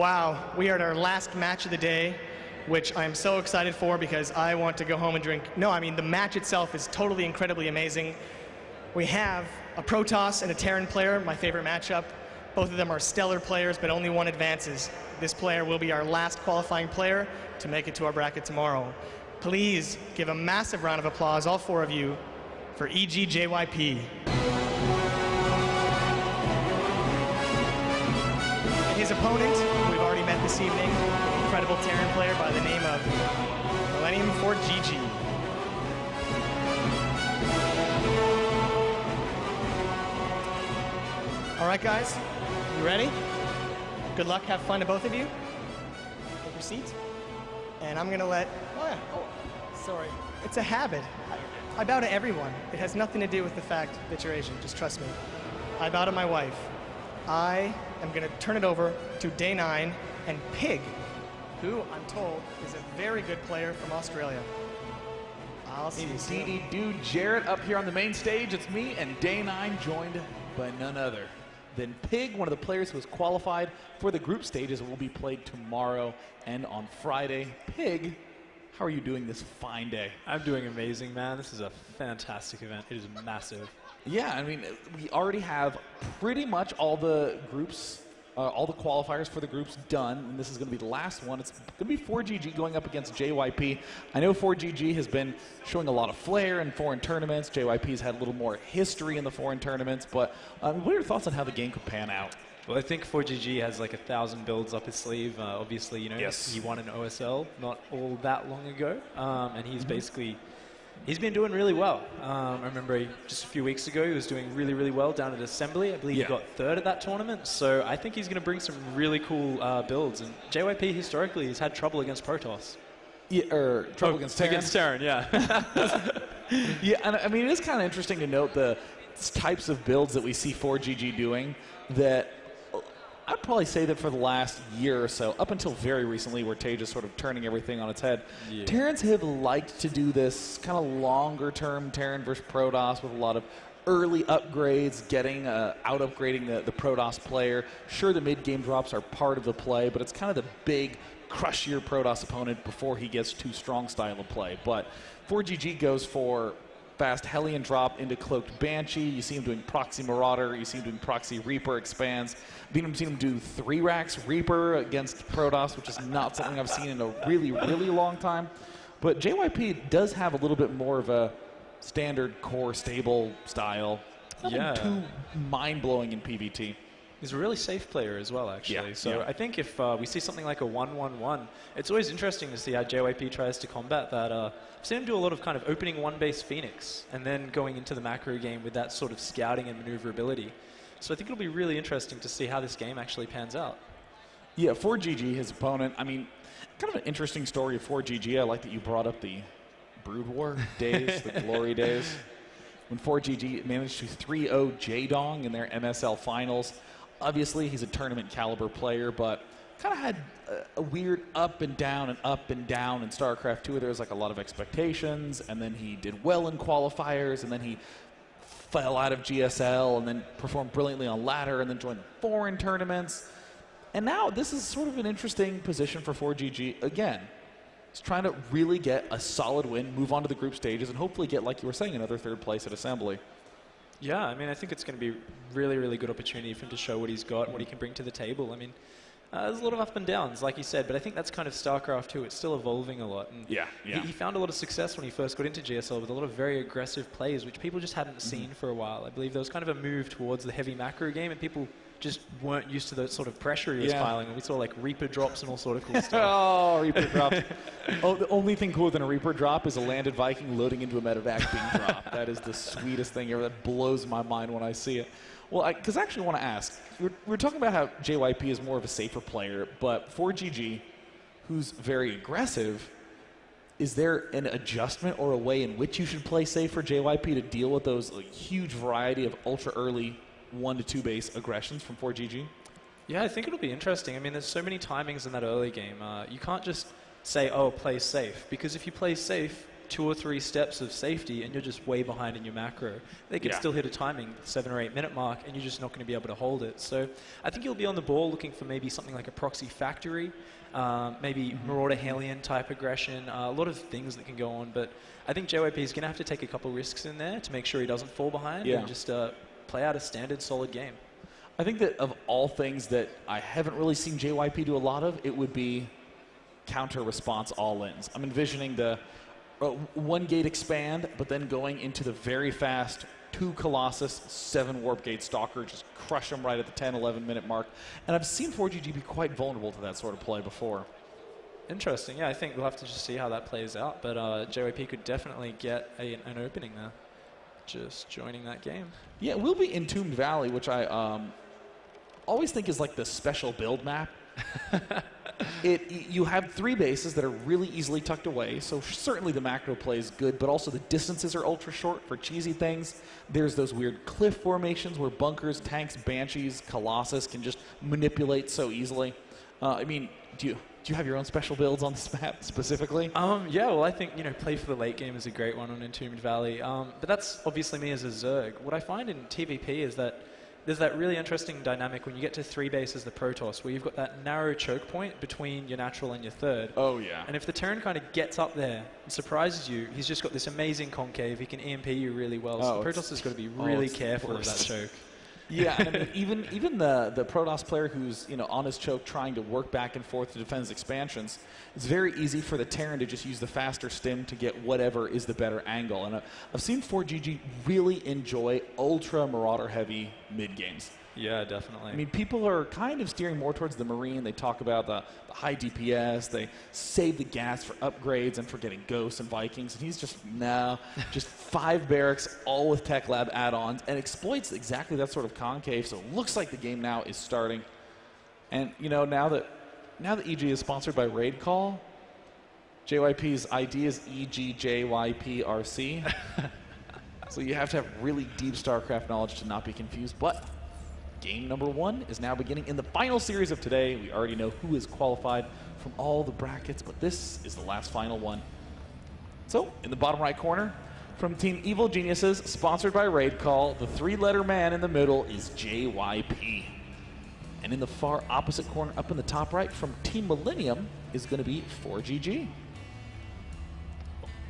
Wow, we are at our last match of the day, which I'm so excited for because I want to go home and drink. No, I mean, the match itself is totally incredibly amazing. We have a Protoss and a Terran player, my favorite matchup. Both of them are stellar players, but only one advances. This player will be our last qualifying player to make it to our bracket tomorrow. Please give a massive round of applause, all four of you, for EG JYP. And his opponent, we've already met this evening, incredible Terran player by the name of Millennium ForGG. All right, guys, you ready? Good luck, have fun to both of you. Take your seats. And I'm gonna let, sorry. It's a habit. I bow to everyone. It has nothing to do with the fact that you're Asian, just trust me. I bow to my wife. I am gonna turn it over to Day 9 and Pig, who I'm told is a very good player from Australia. I'll see you soon. Indeedy do, Jarrett up here on the main stage. It's me and Day 9 joined by none other than Pig, one of the players who has qualified for the group stages that will be played tomorrow and on Friday. Pig, how are you doing this fine day? I'm doing amazing, man. This is a fantastic event. It is massive. Yeah, I mean, we already have pretty much all the groups, all the qualifiers for the groups done, and this is going to be the last one. It's going to be ForGG going up against JYP. I know ForGG has been showing a lot of flair in foreign tournaments. JYP's had a little more history in the foreign tournaments, but what are your thoughts on how the game could pan out? Well, I think ForGG has like 1,000 builds up his sleeve. Obviously, you know, yes, he won an OSL not all that long ago, and he's basically, he's been doing really well. I remember just a few weeks ago he was doing really, really well down at Assembly. I believe he got third at that tournament. So I think he's going to bring some really cool builds. And JYP historically has had trouble against Protoss. Yeah, trouble against Terran. Against Terran, yeah. Yeah, and I mean, it is kind of interesting to note the types of builds that we see ForGG doing that I'd probably say that for the last year or so, up until very recently where Tage is sort of turning everything on its head, Terrans have liked to do this kind of longer-term Terran versus Protoss with a lot of early upgrades, getting out-upgrading the Protoss player. Sure, the mid-game drops are part of the play, but it's kind of the big crush your Protoss opponent before he gets too strong style of play. But ForGG goes for fast Hellion drop into Cloaked Banshee. You see him doing Proxy Marauder. You see him doing Proxy Reaper expands. You've seen him do 3 racks Reaper against Protoss, which is not something I've seen in a really, really long time. But JYP does have a little bit more of a standard core stable style. Nothing too mind-blowing in PvT. He's a really safe player as well, actually. Yeah, so I think if we see something like a 1-1-1, it's always interesting to see how JYP tries to combat that. I've seen him do a lot of kind of opening one-base Phoenix and then going into the macro game with that sort of scouting and maneuverability. So I think it'll be really interesting to see how this game actually pans out. Yeah, ForGG, his opponent, I mean, kind of an interesting story of ForGG. I like that you brought up the Brood War days, the glory days, when ForGG managed to 3-0 Jaedong in their MSL finals. Obviously, he's a tournament caliber player, but kind of had a weird up and down in StarCraft 2. There was like a lot of expectations, and then he did well in qualifiers, and then he fell out of GSL, and then performed brilliantly on ladder, and then joined foreign tournaments. And now this is sort of an interesting position for ForGG again. He's trying to really get a solid win, move on to the group stages, and hopefully get, like you were saying, another 3rd place at Assembly. Yeah, I mean, I think it's going to be really, really good opportunity for him to show what he's got, what he can bring to the table. I mean, there's a lot of up and downs, like you said, but I think that's kind of StarCraft too. It's still evolving a lot. And he found a lot of success when he first got into GSL with a lot of very aggressive plays, which people just hadn't seen for a while. I believe there was kind of a move towards the heavy macro game, and people just weren't used to the sort of pressure he was piling. And we saw like Reaper drops and all sort of cool stuff. Oh, Reaper drops. Oh, the only thing cooler than a Reaper drop is a landed Viking loading into a medevac being dropped. That is the sweetest thing ever. That blows my mind when I see it. Well, because I actually want to ask, we're talking about how JYP is more of a safer player, but ForGG, who's very aggressive, is there an adjustment or a way in which you should play safe for JYP to deal with those huge variety of ultra early 1 to 2 base aggressions from ForGG? Yeah, I think it'll be interesting. I mean, there's so many timings in that early game. You can't just say, oh, play safe, because if you play safe, 2 or 3 steps of safety and you're just way behind in your macro. They could still hit a timing 7 or 8 minute mark and you're just not going to be able to hold it. So I think you'll be on the ball looking for maybe something like a proxy factory, maybe Marauder Hellion type aggression, a lot of things that can go on. But I think JYP is going to have to take a couple risks in there to make sure he doesn't fall behind and just play out a standard solid game. I think that of all things that I haven't really seen JYP do a lot of, it would be counter-response all-ins. I'm envisioning the one gate expand, but then going into the very fast 2 Colossus, 7 Warp Gate Stalker, just crush them right at the 10, 11 minute mark. And I've seen ForGG be quite vulnerable to that sort of play before. Interesting. Yeah, I think we'll have to just see how that plays out. But JYP could definitely get an opening there, just joining that game. Yeah, we'll be Entombed Valley, which I always think is like the special build map. You have 3 bases that are really easily tucked away, so certainly the macro play is good, but also the distances are ultra short for cheesy things. There's those weird cliff formations where bunkers, tanks, banshees, Colossus can just manipulate so easily. I mean, do you have your own special builds on this map specifically? Yeah, well, I think, play for the late game is a great one on Entombed Valley. But that's obviously me as a Zerg. What I find in TVP is that there's that really interesting dynamic when you get to 3 bases, the Protoss, where you've got that narrow choke point between your natural and your third. Oh, yeah. And if the Terran kind of gets up there and surprises you, he's just got this amazing concave. He can EMP you really well. So the Protoss has got to be really careful of that choke. Yeah, and I mean, even the Protoss player who's on his choke trying to work back and forth to defend his expansions, it's very easy for the Terran to just use the faster stim to get whatever is the better angle. And I've seen ForGG really enjoy ultra Marauder heavy mid games. Yeah, definitely. I mean, people are kind of steering more towards the Marine. They talk about the high DPS. They save the gas for upgrades and for getting Ghosts and Vikings. And he's just, just 5 barracks, all with Tech Lab add-ons, and exploits exactly that sort of concave. So it looks like the game now is starting. And, now that EG is sponsored by Raid Call, JYP's ID is EGJYPRC. So you have to have really deep StarCraft knowledge to not be confused. But game number 1 is now beginning in the final series of today. We already know who is qualified from all the brackets, but this is the last final one. So, in the bottom right corner, from Team Evil Geniuses, sponsored by Raid Call, the 3-letter man in the middle is JYP. And in the far opposite corner, up in the top right, from Team Millennium, is going to be ForGG.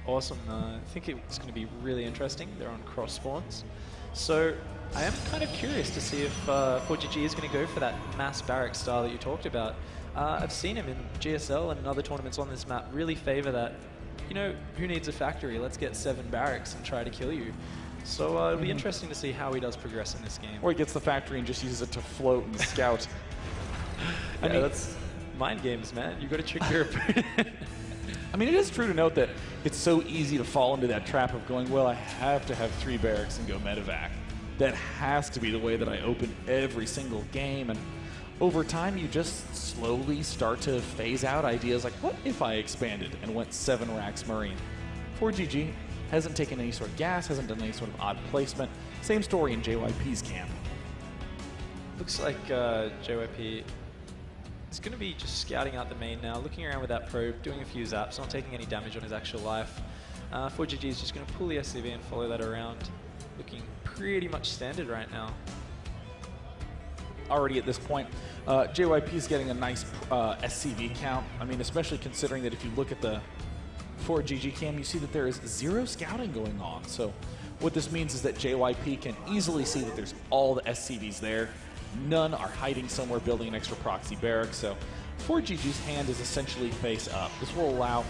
Awesome. I think it's going to be really interesting. They're on cross spawns. So I am kind of curious to see if ForGG is going to go for that mass barrack style that you talked about. I've seen him in GSL and other tournaments on this map really favor that, who needs a factory? Let's get 7 barracks and try to kill you. So it'll be interesting to see how he does progress in this game. Or he gets the factory and just uses it to float and scout. I mean, that's mind games, man. You've got to trick your opponent. I mean, it is true to note that it's so easy to fall into that trap of going, well, I have to have 3 barracks and go medevac. That has to be the way that I open every single game. And over time, you just slowly start to phase out ideas like, what if I expanded and went 7 racks Marine? ForGG hasn't taken any sort of gas, hasn't done any sort of odd placement. Same story in JYP's camp. Looks like JYP is going to be just scouting out the main now, looking around with that probe, doing a few zaps, not taking any damage on his actual life. ForGG is just going to pull the SCV and follow that around, looking pretty much standard right now. Already at this point, JYP is getting a nice SCV count. I mean, especially considering that if you look at the ForGG cam, you see that there is 0 scouting going on. So what this means is that JYP can easily see that there's all the SCVs there. None are hiding somewhere building an extra proxy barrack. So ForGG's hand is essentially face up. This will allow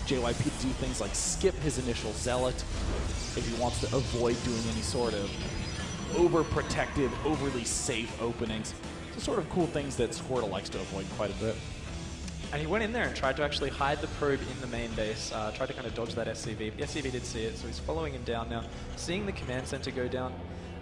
JYP to do things like skip his initial Zealot if he wants to avoid doing any sort of overprotected, overly safe openings. So sort of cool things that Squirtle likes to avoid quite a bit. And he went in there and tried to actually hide the probe in the main base, tried to kind of dodge that SCV. The SCV did see it, so he's following him down now, seeing the command center go down.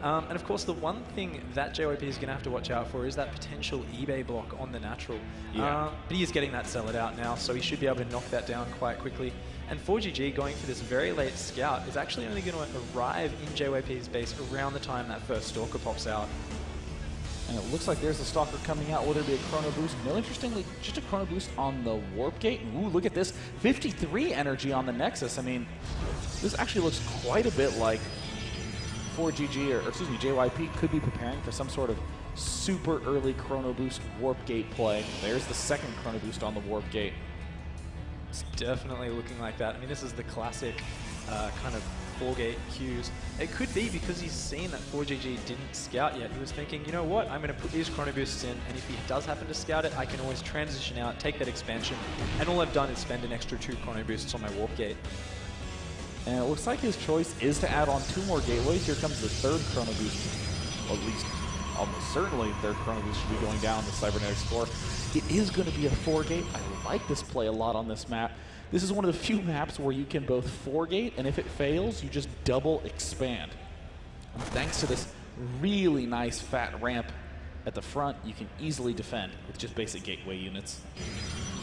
And of course, the one thing that JYP is going to have to watch out for is that potential eBay block on the natural. Yeah. But he is getting that Zealot out now, so he should be able to knock that down quite quickly. And ForGG going for this very late scout is actually only going to arrive in JYP's base around the time that first Stalker pops out. And it looks like there's a Stalker coming out. Will there be a Chrono Boost? No, interestingly, just a Chrono Boost on the Warp Gate. Ooh, look at this. 53 energy on the Nexus. I mean, this actually looks quite a bit like ForGG, or excuse me, JYP could be preparing for some sort of super early Chrono Boost Warp Gate play. There's the second Chrono Boost on the Warp Gate. It's definitely looking like that. I mean, this is the classic kind of 4-gate cues. It could be because he's seen that ForGG didn't scout yet. He was thinking, you know what, I'm going to put these Chrono Boosts in, and if he does happen to scout it, I can always transition out, take that expansion, and all I've done is spend an extra 2 Chrono Boosts on my Warp Gate. And it looks like his choice is to add on 2 more gateways. Here comes the third Chrono Boost. Well, at least, almost certainly, third Chrono Boost should be going down the Cybernetics floor. It is going to be a 4-gate. I like this play a lot on this map. This is one of the few maps where you can both 4-gate, and if it fails, you just double expand. And thanks to this really nice fat ramp at the front, you can easily defend with just basic gateway units.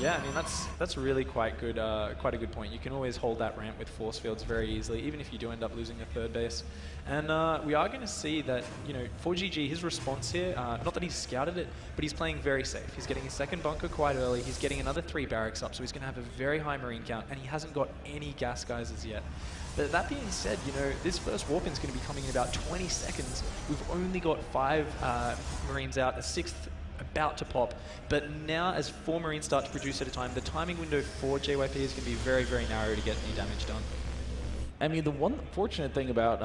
Yeah, I mean, that's really quite a good point. You can always hold that ramp with force fields very easily, even if you do end up losing a third base. And we are going to see that, you know, ForGG, his response here, not that he's scouted it, but he's playing very safe. He's getting his second bunker quite early. He's getting another 3 barracks up, so he's going to have a very high marine count, and he hasn't got any gas geysers yet. But that being said, you know, this first warp-in is going to be coming in about 20 seconds. We've only got 5 marines out, a 6th about to pop, but now as 4 marines start to produce at a time, the timing window for JYP is going to be very, very narrow to get any damage done. I mean, the one fortunate thing about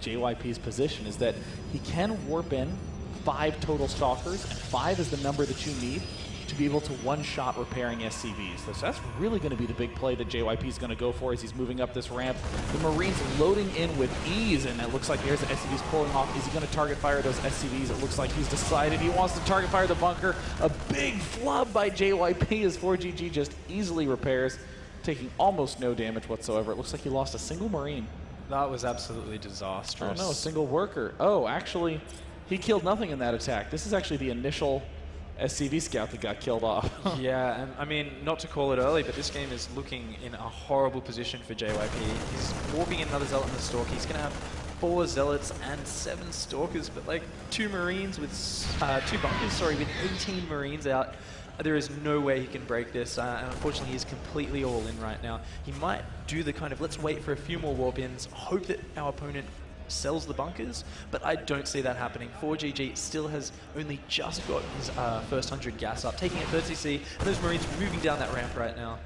JYP's position is that he can warp in 5 total Stalkers, and 5 is the number that you need to be able to one-shot repairing SCVs. So that's really going to be the big play that JYP is going to go for as he's moving up this ramp. The Marines loading in with ease, and it looks like there's the SCVs pulling off. Is he going to target fire those SCVs? It looks like he's decided he wants to target fire the bunker. A big flub by JYP as ForGG just easily repairs, taking almost no damage whatsoever. It looks like he lost a single Marine. That was absolutely disastrous. Oh no, a single worker. Oh, actually, he killed nothing in that attack. This is actually the initial SCV scout that got killed off. Yeah, and I mean, not to call it early, but this game is looking in a horrible position for JYP. He's warping in another Zealot and a Stalker. He's going to have 4 Zealots and 7 Stalkers, but like 2 Marines with, 2 bunkers, sorry, with 18 Marines out. There is no way he can break this, and unfortunately he's completely all in right now. He might do the kind of, let's wait for a few more warp-ins, hope that our opponent sells the bunkers, but I don't see that happening. ForGG still has only just got his first 100 gas up, taking a third CC, and those Marines moving down that ramp right now.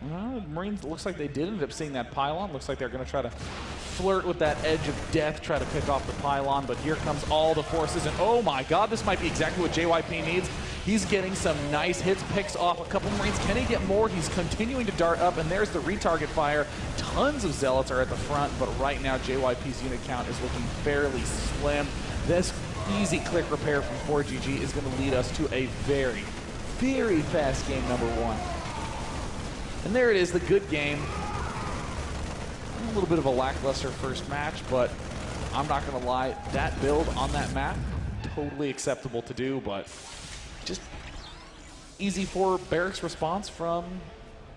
Well, the Marines, looks like they did end up seeing that pylon. Looks like they're going to try to flirt with that edge of death, try to pick off the pylon, but here comes all the forces, and oh my god, this might be exactly what JYP needs. He's getting some nice hits, picks off a couple Marines. Can he get more? He's continuing to dart up, and there's the retarget fire. Tons of Zealots are at the front, but right now JYP's unit count is looking fairly slim. This easy click repair from ForGG is going to lead us to a very, very fast game number 1. And there it is, the good game. A little bit of a lackluster first match, but I'm not going to lie, that build on that map, totally acceptable to do, but just easy for barracks response from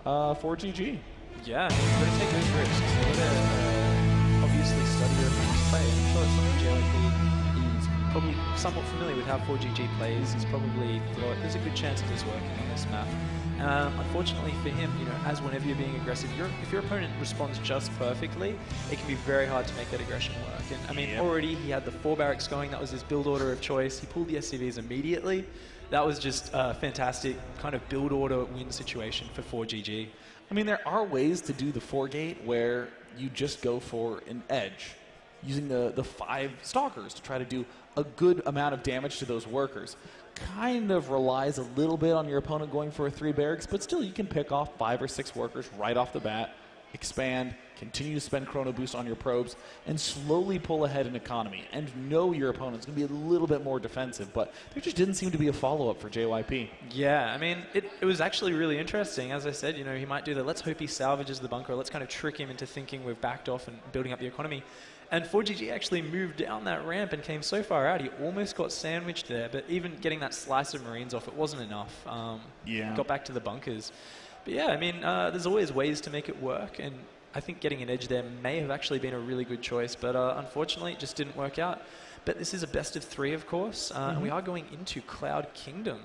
ForGG. Yeah, you've got to take those risks. You've got to obviously study your opponent's play. I'm sure it's something JYP is probably somewhat familiar with how ForGG plays. He's probably thought there's a good chance of this working on this map. Unfortunately for him, you know, as whenever you're being aggressive, if your opponent responds just perfectly, it can be very hard to make that aggression work. And I mean, already he had the 4 barracks going. That was his build order of choice. He pulled the SCVs immediately. That was just a fantastic kind of build order win situation for ForGG. I mean, there are ways to do the 4-gate where you just go for an edge, using the 5 Stalkers to try to do a good amount of damage to those workers. Kind of relies a little bit on your opponent going for a 3 barracks, but still you can pick off 5 or 6 workers right off the bat, expand, continue to spend Chrono Boost on your probes, and slowly pull ahead in economy, and know your opponent's going to be a little bit more defensive, but there just didn't seem to be a follow-up for JYP. Yeah, I mean, it was actually really interesting. As I said, you know, he might do that. Let's hope he salvages the bunker. Let's kind of trick him into thinking we've backed off and building up the economy. And ForGG actually moved down that ramp and came so far out, he almost got sandwiched there, but even getting that slice of Marines off, it wasn't enough. Got back to the bunkers. But yeah, I mean, there's always ways to make it work, and I think getting an edge there may have actually been a really good choice, but unfortunately it just didn't work out. But this is a best of 3, of course, and we are going into Cloud Kingdom.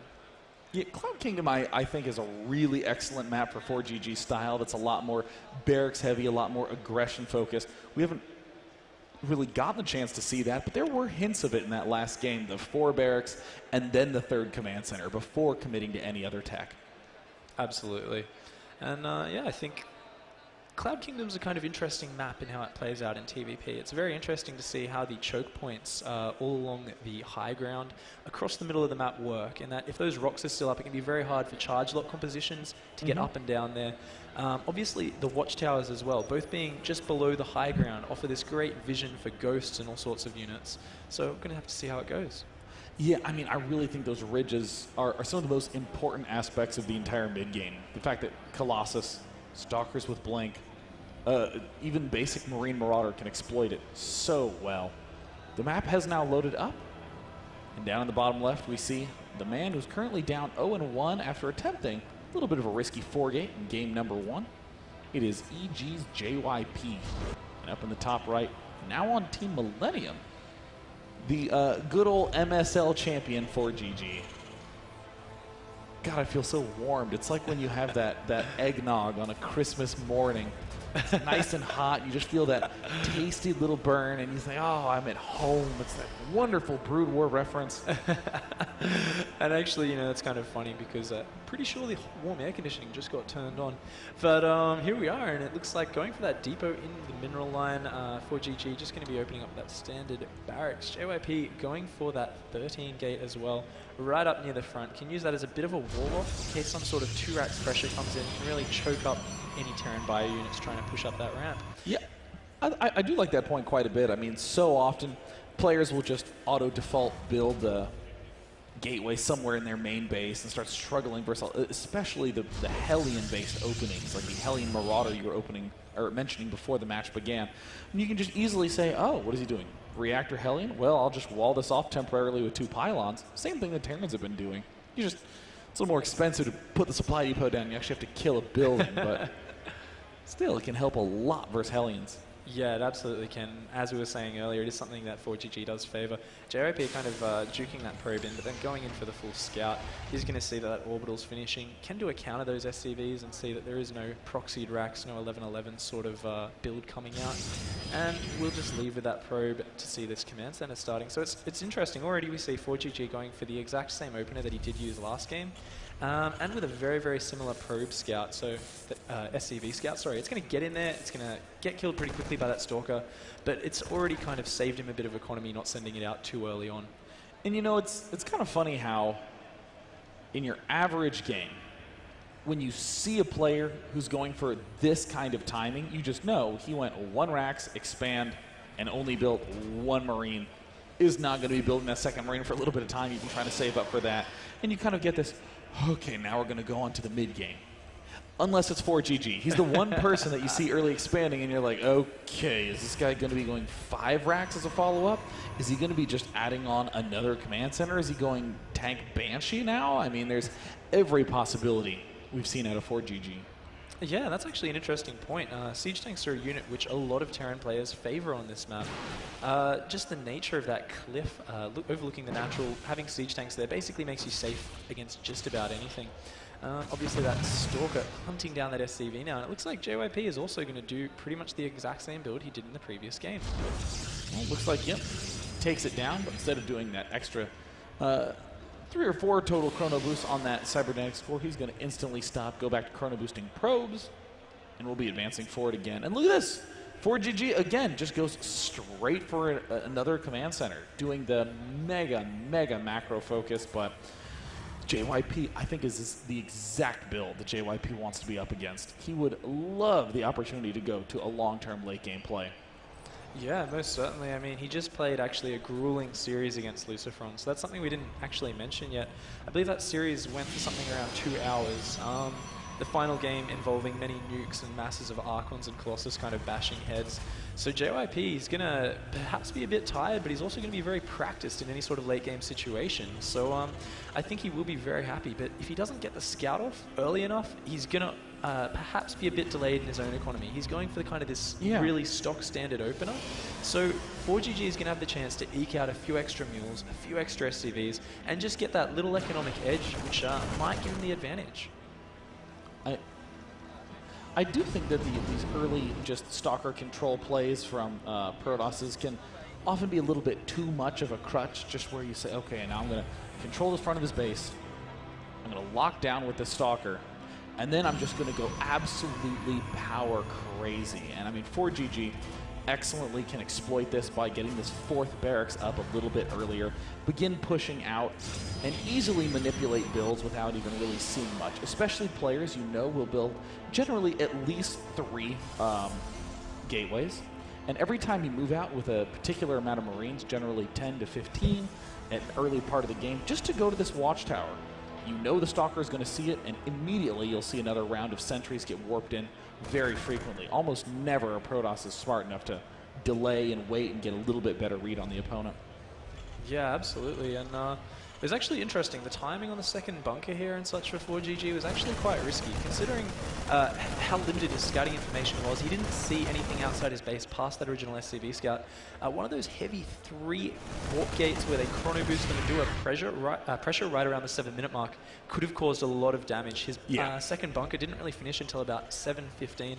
Yeah, Cloud Kingdom, I think, is a really excellent map for 4GG style. That's a lot more barracks heavy, a lot more aggression focused. We haven't really gotten the chance to see that, but there were hints of it in that last game, the 4 barracks and then the 3rd command center before committing to any other tech. Absolutely. And yeah, I think Cloud Kingdom's a kind of interesting map in how it plays out in TVP. It's very interesting to see how the choke points all along the high ground across the middle of the map work, and that if those rocks are still up, it can be very hard for charge lock compositions to get up and down there. Obviously, the watchtowers as well, both being just below the high ground, offer this great vision for ghosts and all sorts of units. So we're going to have to see how it goes. Yeah, I mean, I really think those ridges are some of the most important aspects of the entire mid-game. The fact that Colossus, Stalkers with Blink, even basic Marine Marauder can exploit it so well. The map has now loaded up, and down in the bottom left we see the man who's currently down 0-1 after attempting a little bit of a risky 4-gate in game number 1. It is EG's JYP. And up in the top right, now on Team Millennium, the good old MSL champion 4GG. God, I feel so warmed. It's like when you have that eggnog on a Christmas morning. It's nice and hot. You just feel that tasty little burn, and you say, oh, I'm at home. It's that wonderful Brood War reference. And actually, you know, that's kind of funny because pretty sure the warm air conditioning just got turned on. But here we are, and it looks like going for that depot in the mineral line for GG, just going to be opening up that standard barracks. JYP going for that 13 gate as well, right up near the front. Can use that as a bit of a wall-off in case some sort of 2 racks pressure comes in. Can really choke up any Terran bio units trying to push up that ramp. Yeah, I do like that point quite a bit. I mean, so often players will just auto-default build the gateway somewhere in their main base and start struggling versus, especially the Hellion-based openings, like the Hellion Marauder you were mentioning before the match began. And you can just easily say, oh, what is he doing? Reactor Hellion? Well, I'll just wall this off temporarily with 2 pylons. Same thing the Terrans have been doing. It's a little more expensive to put the supply depot down. You actually have to kill a building, but still, it can help a lot versus Hellions. Yeah, it absolutely can. As we were saying earlier, it is something that 4GG does favor. JYP kind of juking that probe in, but then going in for the full scout. He's going to see that orbital's finishing, can do a counter those SCVs and see that there is no proxied racks, no 11-11 sort of build coming out. And we'll just leave with that probe to see this command center starting. So it's interesting. Already we see 4GG going for the exact same opener that he did use last game. And with a very, very similar probe scout, so SCV scout, sorry. It's going to get in there, it's going to get killed pretty quickly by that stalker, but it's already kind of saved him a bit of economy not sending it out too early on. And you know, it's kind of funny how in your average game, when you see a player who's going for this kind of timing, you just know he went 1 racks, expand, and only built 1 Marine, is not going to be building that 2nd Marine for a little bit of time, even trying to save up for that. And you kind of get this, okay, now we're going to go on to the mid-game. Unless it's 4GG. He's the one person that you see early expanding, and you're like, okay, is this guy going to be going 5 racks as a follow-up? Is he going to be just adding on another command center? Is he going tank Banshee now? I mean, there's every possibility we've seen out of 4GG. Yeah, that's actually an interesting point. Siege tanks are a unit which a lot of Terran players favor on this map. Just the nature of that cliff, overlooking the natural, having siege tanks there basically makes you safe against just about anything. Obviously that Stalker hunting down that SCV now, and it looks like JYP is also going to do pretty much the exact same build he did in the previous game. Well, looks like, yep, takes it down, but instead of doing that extra 3 or 4 total chrono boosts on that cybernetic score, he's going to instantly stop, go back to chrono boosting probes, and we'll be advancing forward again. And look at this, 4GG again just goes straight for another command center, doing the mega macro focus, but JYP, I think, is the exact build that JYP wants to be up against. He would love the opportunity to go to a long-term late-game play. Yeah, most certainly. I mean, he just played actually a grueling series against Lucifron, so that's something we didn't actually mention yet. I believe that series went for something around 2 hours. The final game involving many nukes and masses of Archons and Colossus kind of bashing heads. So JYP is going to perhaps be a bit tired, but he's also going to be very practiced in any sort of late game situation. So I think he will be very happy, but if he doesn't get the scout off early enough, he's going to perhaps be a bit delayed in his own economy. He's going for the kind of this really stock standard opener. So ForGG is going to have the chance to eke out a few extra mules, a few extra SCVs, and just get that little economic edge, which might give him the advantage. I do think that these early just stalker control plays from Protosses can often be a little bit too much of a crutch, just where you say, okay, now I'm going to control the front of his base. I'm going to lock down with the stalker. And then I'm just going to go absolutely power crazy. And I mean, ForGG excellently can exploit this by getting this 4th barracks up a little bit earlier, begin pushing out, and easily manipulate builds without even really seeing much. Especially players you know will build generally at least 3 gateways. And every time you move out with a particular amount of Marines, generally 10 to 15 at an early part of the game, just to go to this watchtower. You know the stalker is going to see it, and immediately you'll see another round of sentries get warped in very frequently. Almost never a Protoss is smart enough to delay and wait and get a little bit better read on the opponent. Yeah, absolutely. And it was actually interesting. The timing on the second bunker here and such for ForGG was actually quite risky, considering how limited his scouting information was. He didn't see anything outside his base past that original SCV scout. One of those heavy 3 warp gates where they chrono boost them and do a pressure right around the 7-minute mark could have caused a lot of damage. His second bunker didn't really finish until about 7:15.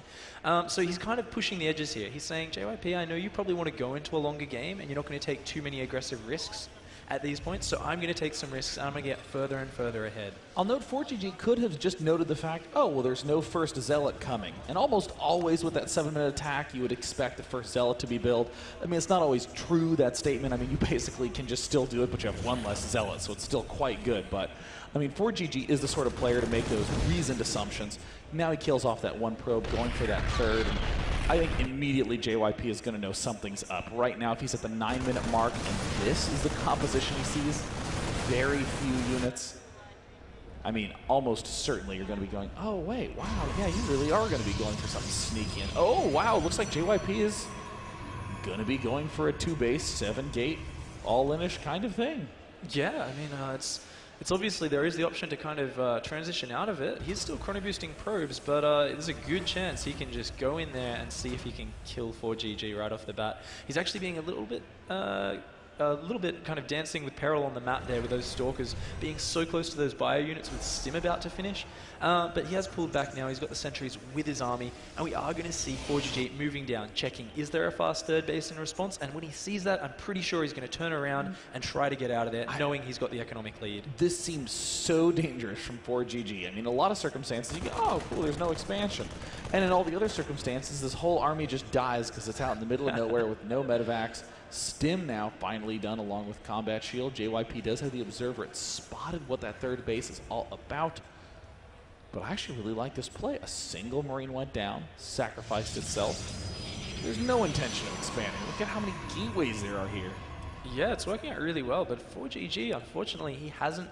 So he's kind of pushing the edges here. He's saying, JYP, I know you probably want to go into a longer game and you're not going to take too many aggressive risks at these points, so I'm going to take some risks and I'm going to get further and further ahead. I'll note ForGG could have just noted the fact, oh, well, there's no first Zealot coming. And almost always with that 7-minute attack, you would expect the first Zealot to be built. I mean, it's not always true, that statement. I mean, you basically can just still do it, but you have 1 less Zealot, so it's still quite good. But, I mean, ForGG is the sort of player to make those reasoned assumptions. Now he kills off that 1 probe, going for that 3rd. And I think immediately JYP is going to know something's up. Right now, if he's at the 9-minute mark and this is the composition he sees, very few units. I mean, almost certainly you're going to be going, oh, wait, wow, yeah, you really are going to be going for something sneaky. And oh, wow, looks like JYP is going to be going for a 2-base, 7-gate, all-in-ish kind of thing. Yeah, I mean, it's obviously there is the option to kind of transition out of it. He's still chrono boosting probes, but there's a good chance he can just go in there and see if he can kill ForGG right off the bat. He's actually being a little bit kind of dancing with peril on the map there with those stalkers being so close to those bio units with Stim about to finish. But he has pulled back now. He's got the sentries with his army, and we are going to see ForGG moving down, checking, is there a fast 3rd base in response? And when he sees that, I'm pretty sure he's going to turn around and try to get out of there, knowing he's got the economic lead. This seems so dangerous from ForGG. I mean, a lot of circumstances, you go, oh, cool, there's no expansion. And in all the other circumstances, this whole army just dies because it's out in the middle of nowhere with no medevacs. Stim now finally done along with Combat Shield. JYP does have the Observer. It spotted what that 3rd base is all about. But I actually really like this play. A single Marine went down, sacrificed itself. There's no intention of expanding. Look at how many gateways there are here. Yeah, it's working out really well, but ForGG, unfortunately, he hasn't...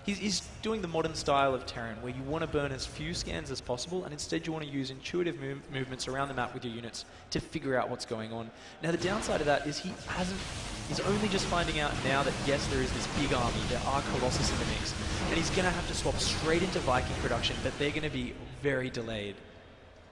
He's doing the modern style of Terran, where you want to burn as few scans as possible, and instead you want to use intuitive movements around the map with your units to figure out what's going on. Now, the downside of that is he's only just finding out now that, yes, there is this big army, there are Colossus in the mix, and he's going to have to swap straight into Viking production, but they're going to be very delayed.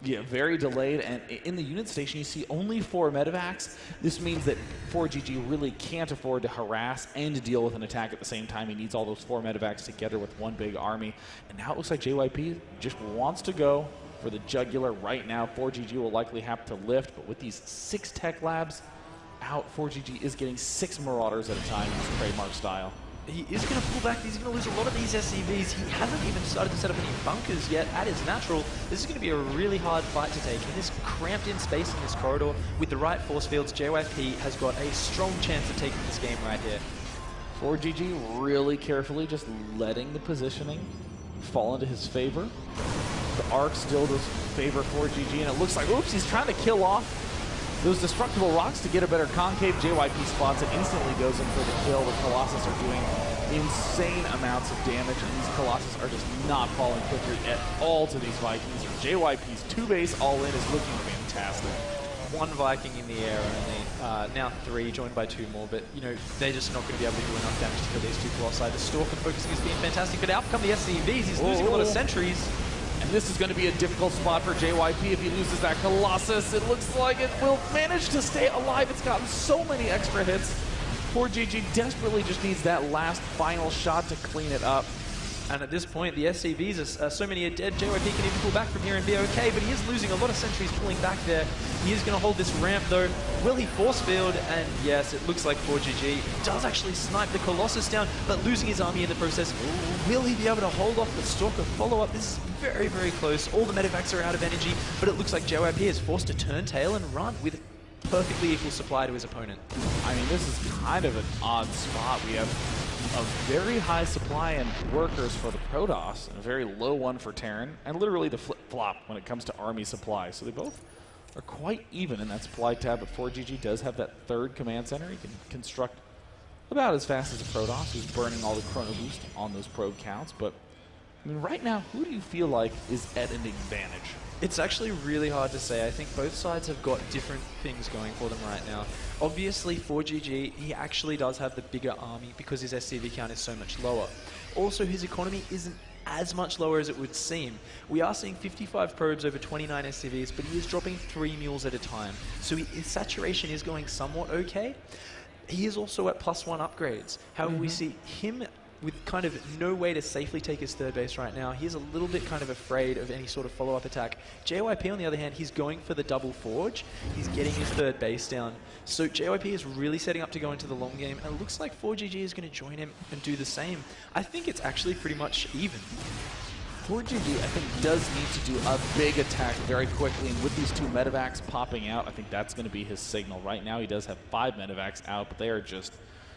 Yeah, very delayed, and in the unit station you see only 4 medevacs. This means that ForGG really can't afford to harass and deal with an attack at the same time. He needs all those 4 medevacs together with one big army. And now it looks like JYP just wants to go for the jugular right now. ForGG will likely have to lift, but with these 6 tech labs out, ForGG is getting 6 Marauders at a time, his trademark style. He is going to pull back. He's going to lose a lot of these SCVs. He hasn't even started to set up any bunkers yet at his natural. This is going to be a really hard fight to take. In this cramped-in space in this corridor, with the right force fields, JYP has got a strong chance of taking this game right here. ForGG really carefully just letting the positioning fall into his favor. The arc still does favor ForGG, and it looks like, oops, he's trying to kill off those destructible rocks to get a better concave. JYP spots it, instantly goes in for the kill. The Colossus are doing insane amounts of damage, and these Colossus are just not falling quickly at all to these Vikings. JYP's 2-base all-in is looking fantastic. 1 Viking in the air only, now 3, joined by 2 more, but, you know, they're just not going to be able to do enough damage to kill these 2 Colossi. The Stalker focusing has been fantastic, but out come the SCVs. He's losing a lot of sentries. And This is going to be a difficult spot for JYP if he loses that Colossus. It looks like it will manage to stay alive. It's gotten so many extra hits. ForGG desperately just needs that last final shot to clean it up. And at this point, the SCVs are so many are dead. JYP can even pull back from here and be okay, but he is losing a lot of sentries pulling back there. He is going to hold this ramp, though. Will he force field? And yes, it looks like ForGG does actually snipe the Colossus down, but losing his army in the process. Will he be able to hold off the Stalker follow-up? This is very, very close. All the medivacs are out of energy, but it looks like JYP is forced to turn tail and run with perfectly equal supply to his opponent. I mean, this is kind of an odd spot. We have a very high supply in workers for the Protoss and a very low one for Terran, and literally the flip-flop when it comes to army supply. So they both are quite even in that supply tab, but ForGG does have that third command center. He can construct about as fast as a Protoss, who's burning all the chrono boost on those probe counts. But I mean, right now, who do you feel like is at an advantage? It's actually really hard to say. I think both sides have got different things going for them right now. Obviously, ForGG, he actually does have the bigger army because his SCV count is so much lower. Also, his economy isn't as much lower as it would seem. We are seeing 55 probes over 29 SCVs, but he is dropping 3 mules at a time. So his saturation is going somewhat okay. He is also at +1 upgrades. However, we see him with kind of no way to safely take his third base right now. He's a little bit kind of afraid of any sort of follow-up attack. JYP, on the other hand, he's going for the double forge. He's getting his third base down. So JYP is really setting up to go into the long game, and it looks like ForGG is going to join him and do the same. I think it's actually pretty much even. ForGG, I think, does need to do a big attack very quickly, and with these 2 medevacs popping out, I think that's going to be his signal. Right now, he does have 5 medevacs out, but they are just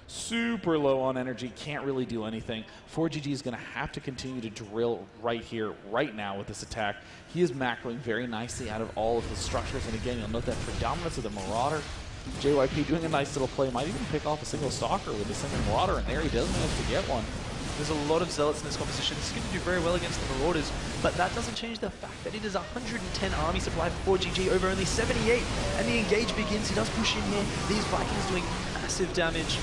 super low on energy, can't really do anything. ForGG is going to have to continue to drill right here, right now with this attack. He is macroing very nicely out of all of his structures, and again, you'll note that predominance of the Marauder. JYP doing a nice little play, might even pick off a single Stalker with a single Marauder, and there he does manage to get one. There's a lot of Zealots in this composition. This is going to do very well against the Marauders, but that doesn't change the fact that it is 110 army supply for ForGG over only 78, and the engage begins. He does push in here. These Vikings doing massive damage.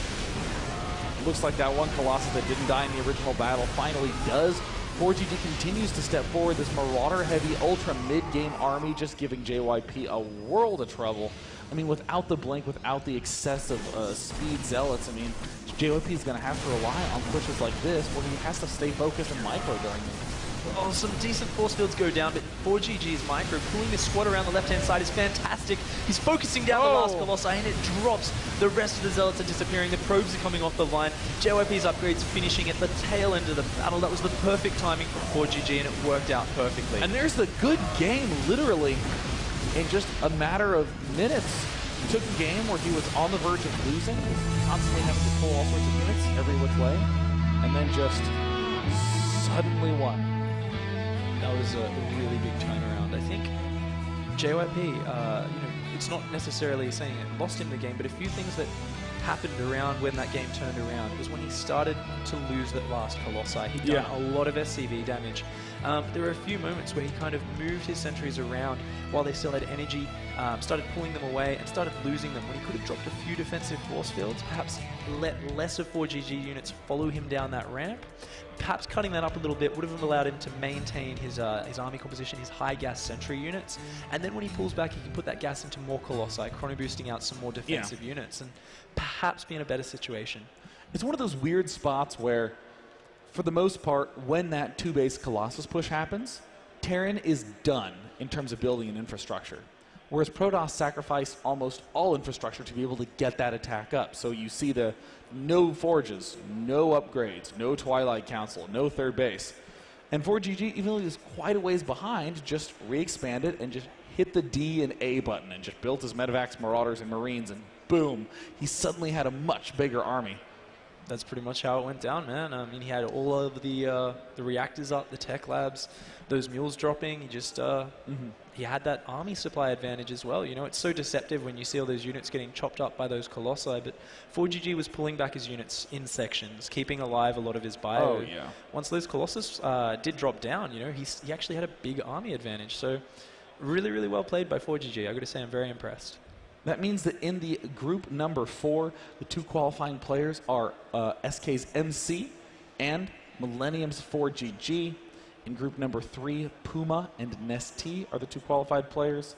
Looks like that one Colossus that didn't die in the original battle finally does. ForGG continues to step forward. This Marauder-heavy, ultra mid-game army just giving JYP a world of trouble. I mean, without the blink, without the excessive speed Zealots, I mean, JYP is going to have to rely on pushes like this where he has to stay focused and micro during them. Oh, some decent force fields go down, but ForGG's micro pulling this squad around the left-hand side is fantastic. He's focusing down the last Colossi, and it drops. The rest of the Zealots are disappearing. The probes are coming off the line. JYP's upgrades finishing at the tail end of the battle. That was the perfect timing for ForGG, and it worked out perfectly. And there's the good game, literally, in just a matter of minutes. He took a game where he was on the verge of losing, constantly having to pull all sorts of units every which way, and then just suddenly won. That was a really big turnaround. I think JYP, it's not necessarily saying it lost him the game, but a few things that happened around when that game turned around was when he started to lose that last Colossi. He'd done a lot of SCV damage. There were a few moments where he kind of moved his sentries around while they still had energy, started pulling them away and started losing them when he could have dropped a few defensive force fields, perhaps let less of ForGG units follow him down that ramp. Perhaps cutting that up a little bit would have allowed him to maintain his army composition, his high gas sentry units, and then when he pulls back, he can put that gas into more Colossi, chrono boosting out some more defensive units, and perhaps be in a better situation. It's one of those weird spots where, for the most part, when that 2-base Colossus push happens, Terran is done in terms of building an infrastructure. Whereas Protoss sacrificed almost all infrastructure to be able to get that attack up. So you see the no forges, no upgrades, no Twilight Council, no third base. And ForGG, even though he was quite a ways behind, just re-expanded and just hit the D and A button and just built his medevacs, Marauders, and Marines, and boom, he suddenly had a much bigger army. That's pretty much how it went down, man. I mean, he had all of the reactors up, the tech labs, those mules dropping. He just he had that army supply advantage as well. You know, it's so deceptive when you see all those units getting chopped up by those Colossi, but ForGG was pulling back his units in sections, keeping alive a lot of his bio. Oh, yeah. Once those Colossus did drop down, you know, he actually had a big army advantage. So really, really well played by ForGG. I got to say, I'm very impressed. That means that in the group number 4, the 2 qualifying players are SK's MC and Millennium's ForGG. In group number 3, Puma and Nest-T are the 2 qualified players.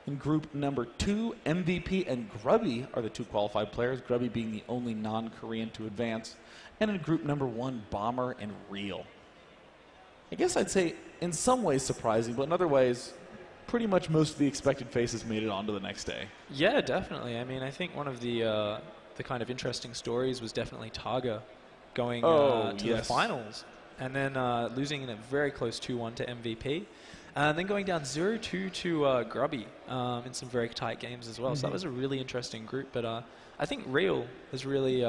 In group number 2, MVP and Grubby are the 2 qualified players, Grubby being the only non-Korean to advance. And in group number 1, Bomber and Real. I guess I'd say in some ways surprising, but in other ways, pretty much most of the expected faces made it on to the next day. Yeah, definitely. I mean, I think one of the kind of interesting stories was definitely Targa going to the finals and then losing in a very close 2-1 to MVP. And then going down 0-2 to Grubby in some very tight games as well. So that was a really interesting group. But I think Real has really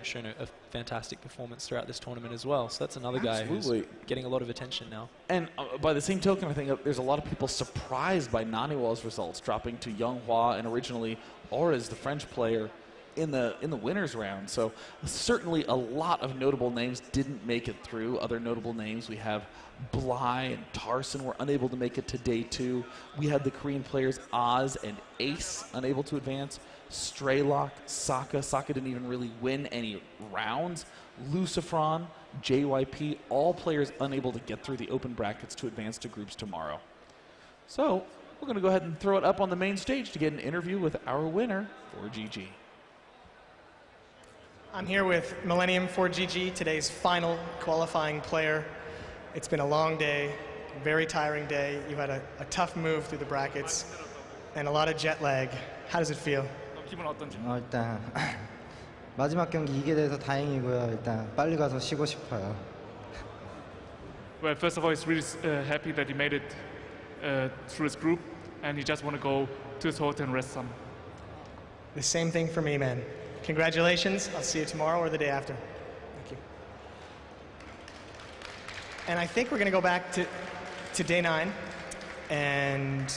shown a fantastic performance throughout this tournament as well. So that's another guy who's getting a lot of attention now. And by the same token, I think there's a lot of people surprised by Naniwal's results, dropping to Younghua and originally Aura's, the French player, in the winners round. So certainly a lot of notable names didn't make it through. Other notable names, we have Bly and Tarson were unable to make it to day 2. We had the Korean players Oz and Ace unable to advance. Straylock, Saka didn't even really win any rounds. Lucifron, JYP, all players unable to get through the open brackets to advance to groups tomorrow. So we're going to go ahead and throw it up on the main stage to get an interview with our winner, ForGG. I'm here with Millennium ForGG, today's final qualifying player. It's been a long day, very tiring day. You had a tough move through the brackets and a lot of jet lag. How does it feel? 기분 어떤지? 일단 마지막 경기 이기게 돼서 다행이고요. 일단 빨리 가서 쉬고 싶어요. Well, first of all, he's really happy that he made it through his group, and he just want to go to his hotel and rest some. The same thing for me, man. Congratulations. I'll see you tomorrow or the day after. Thank you. And I think we're going to go back to day 9. And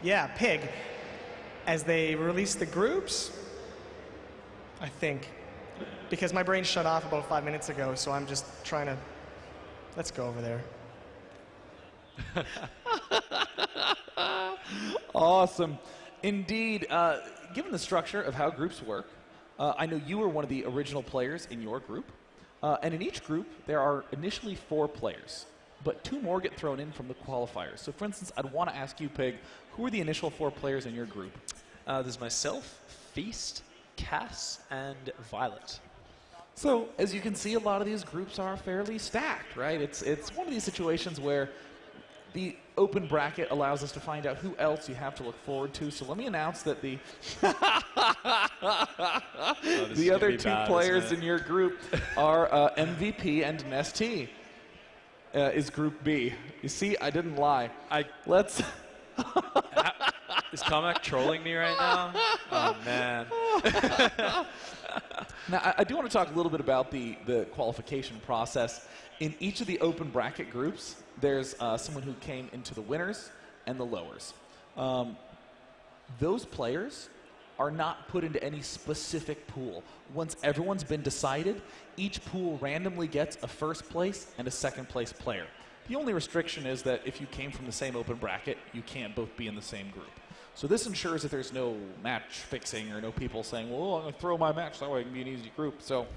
yeah, Pig, as they release the groups, I think, because my brain shut off about 5 minutes ago, so I'm just trying to, let's go over there. Awesome. Indeed, given the structure of how groups work, I know you were one of the original players in your group. And in each group, there are initially 4 players, but 2 more get thrown in from the qualifiers. So for instance, I'd want to ask you, Pig, who are the initial 4 players in your group? There's myself, Feast, Cass, and Violet. So as you can see, a lot of these groups are fairly stacked, right? It's one of these situations where the open bracket allows us to find out who else you have to look forward to. So let me announce that the the other 2 players in your group are MVP and Nest-T. Is Group B. You see, I didn't lie. Let's. Is Carmack trolling me right now? Oh man. Now I do want to talk a little bit about the qualification process. In each of the open bracket groups, there's someone who came into the winners and the lowers. Those players are not put into any specific pool. Once everyone's been decided, each pool randomly gets a first place and a second place player. The only restriction is that if you came from the same open bracket, you can't both be in the same group. So this ensures that there's no match fixing or no people saying, well, I'm going to throw my match, that way it can be an easy group. So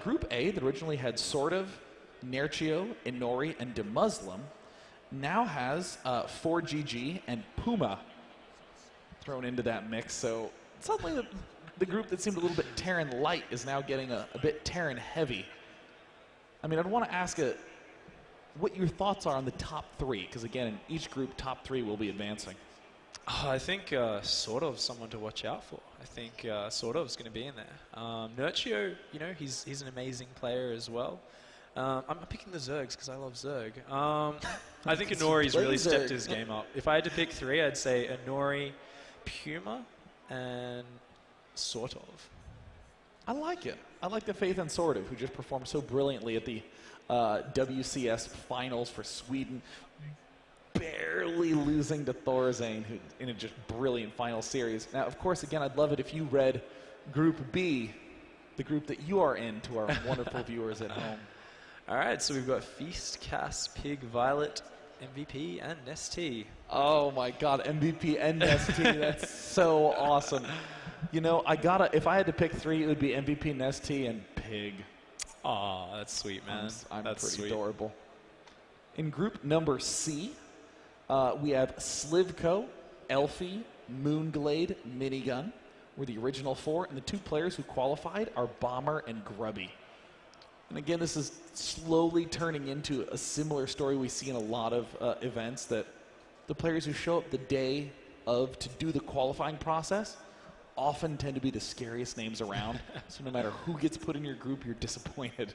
Group A, that originally had Sort of, Nerchio, Inori, and DeMuslim, now has ForGG and Puma thrown into that mix. So suddenly the group that seemed a little bit Terran light is now getting a bit Terran heavy. I mean, I'd want to ask what your thoughts are on the top 3, because again, in each group, top 3 will be advancing. I think sort of someone to watch out for. I think sort of is going to be in there. Nerchio, he's an amazing player as well. I'm picking the Zergs because I love Zerg. I think Inori's really stepped his game up. If I had to pick 3, I'd say Inori, Puma, and sort of. I like it. I like the faith in Sort of, who just performed so brilliantly at the WCS finals for Sweden, barely losing to Thorzane, who in a just brilliant final series. Now, of course, again, I'd love it if you read Group B, the group that you are in, to our wonderful viewers at home. All right, so we've got Feast, Cass, Pig, Violet, MVP, and Nest-T. Oh my God, MVP and Nest-T, that's so awesome. You know, if I had to pick 3, it would be MVP, Nest-T, and Pig. Oh, that's sweet, man. I'm that's pretty sweet. adorable. In group number C, we have Slivko, Elfie, Moonglade, Minigun. Were the original 4, and the 2 players who qualified are Bomber and Grubby. And again, this is slowly turning into a similar story we see in a lot of events, that the players who show up the day of to do the qualifying process often tend to be the scariest names around. So no matter who gets put in your group, you're disappointed.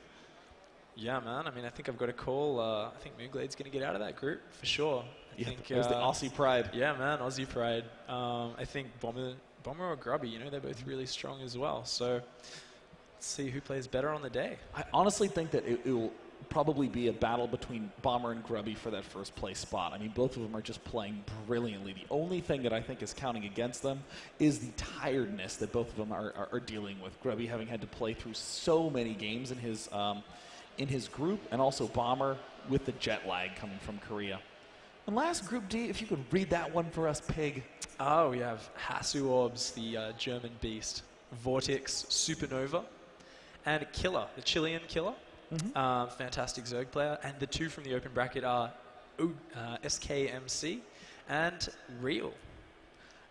Yeah, man. I mean, I think I've got a call. I think Moonglade's going to get out of that group for sure. I think there's the Aussie pride. Yeah, man, Aussie pride. I think Bomber or Grubby, you know, they're both really strong as well. So let's see who plays better on the day. I honestly think that it will probably be a battle between Bomber and Grubby for that first place spot. I mean, both of them are just playing brilliantly. The only thing that I think is counting against them is the tiredness that both of them are dealing with. Grubby having had to play through so many games in his group, and also Bomber with the jet lag coming from Korea. And last, Group D, if you could read that one for us, Pig. Oh, we have Hasu Orbs, the German beast, Vortex Supernova, and Killer, the Chilean Killer. Fantastic Zerg player. And the 2 from the open bracket are SKMC and Real.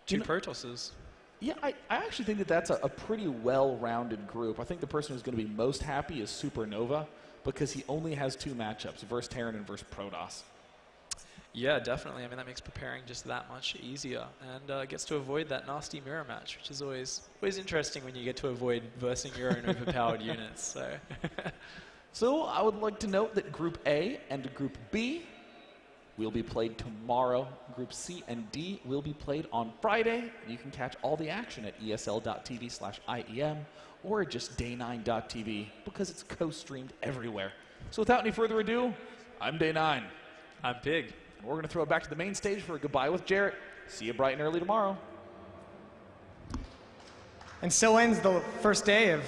2 Protosses. Yeah, I actually think that that's a pretty well-rounded group. I think the person who's going to be most happy is Supernova, because he only has 2 matchups, versus Terran and versus Protoss. Yeah, definitely. I mean, that makes preparing just that much easier, and gets to avoid that nasty mirror match, which is always interesting when you get to avoid versing your own overpowered units. So. So I would like to note that Group A and Group B will be played tomorrow. Group C and D will be played on Friday. You can catch all the action at esl.tv/IEM or just day9.tv, because it's co-streamed everywhere. So without any further ado, I'm Day9. I'm Pig. We're going to throw it back to the main stage for a goodbye with Jarrett. See you bright and early tomorrow. And so ends the first day of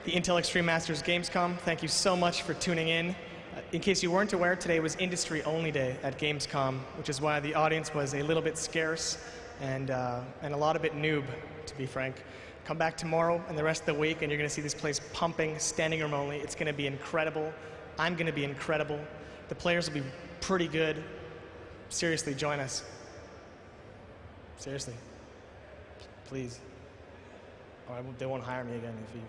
the Intel Extreme Masters Gamescom. Thank you so much for tuning in. In case you weren't aware, today was industry-only day at Gamescom, which is why the audience was a little bit scarce and a lot of bit noob, to be frank. Come back tomorrow and the rest of the week, and you're going to see this place pumping, standing room only. It's going to be incredible. I'm going to be incredible. The players will be pretty good. Seriously, join us. Seriously. Please. Or they won't hire me again if you...